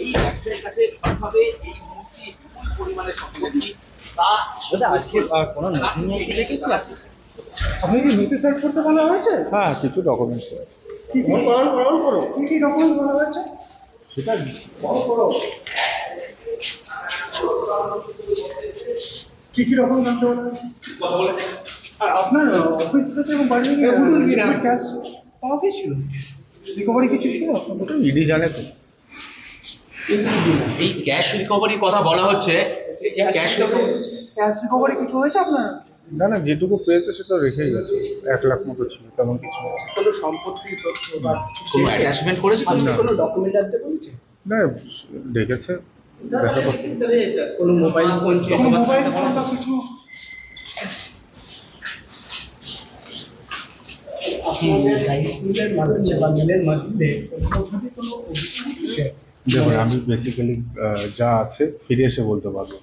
এই ব্যবসায়ীর কাছে কিভাবে এই মুহূর্তে বিপুল পরিমাণে সম্পত্তি তা আজকে কোনো নথি নিয়ে কি দেখেছি আপনি? আপনি কি নোটিশ সাইড করতে বলা হয়েছে? হ্যাঁ, কিছু ডকুমেন্টস কি কি করো কি কি ডকুমেন্ট বলা হয়েছে? সেটা করো কি কি ডকুমেন্ট জানতে বলা হয়েছে? আর আপনার অফিস থেকে এবং বাড়ি থেকে ক্যাশ পাওয়া গেছিল, রিকভারি কিছু ছিল? ওটা ইডি জানে তো। এই ক্যাশ রিকভারির কথা বলা হচ্ছে, ক্যাশ রিকভারি কিছু হয়েছে আপনার? না না, যেটুকু পেয়েছে সেটা রেখেই গেছে। 1 লাখ মতো ছিল, তেমন কিছু না। কোনো সম্পত্তি তথ্য বা কোনো অ্যাটাচমেন্ট করেছে? না। কোনো ডকুমেন্ট আনতে বলেছে? না, দেখেছে, দেখা করতে। কোনো মোবাইল ফোন বা কিছু? দেখুন, আমি বেসিক্যালি যা আছে ফিরে এসে বলতে পারবো।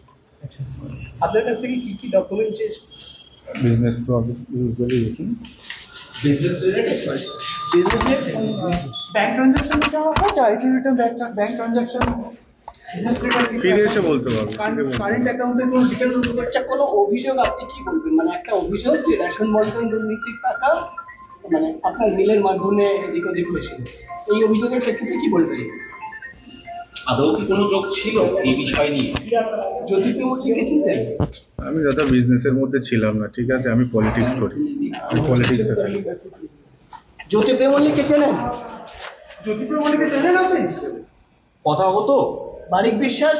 আপনার কাছ থেকে কি কি ডকুমেন্ট চেয়েছে? বিজনেস তো আমি ইউজুয়ালি দেখি। ব্যাংক ট্রানজাকশন দেওয়া হয়েছে, আইটি রিটার্ন ব্যাংক ট্রানজাকশন, ফিরে এসে বলতে পারবো। কারেন্ট অ্যাকাউন্টের কোনো ডিটেলস? আচ্ছা, কোনো অভিযোগ আপনি কি বলবেন? মানে একটা অভিযোগ যে রেশন বন্টন দুর্নীতির টাকা মানে আপনার মিলের মাধ্যমে এদিক ওদিক হয়েছিল, এই অভিযোগের প্রেক্ষিতে কি বলবেন? আদৌ কি কোনো যোগ ছিল এই বিষয় নিয়ে? জ্যোতিপ্রিয় মল্লিককে চিনতেন? আমি দাদা বিজনেসের মধ্যে ছিলাম না, ঠিক আছে, আমি পলিটিক্স করি, আমি পলিটিক্সে থাকি। জ্যোতিপ্রিয় মল্লিককে চেনেন? জ্যোতিপ্রিয় মল্লিককে জানেন আপনি? কথা হতো বারিক বিশ্বাস?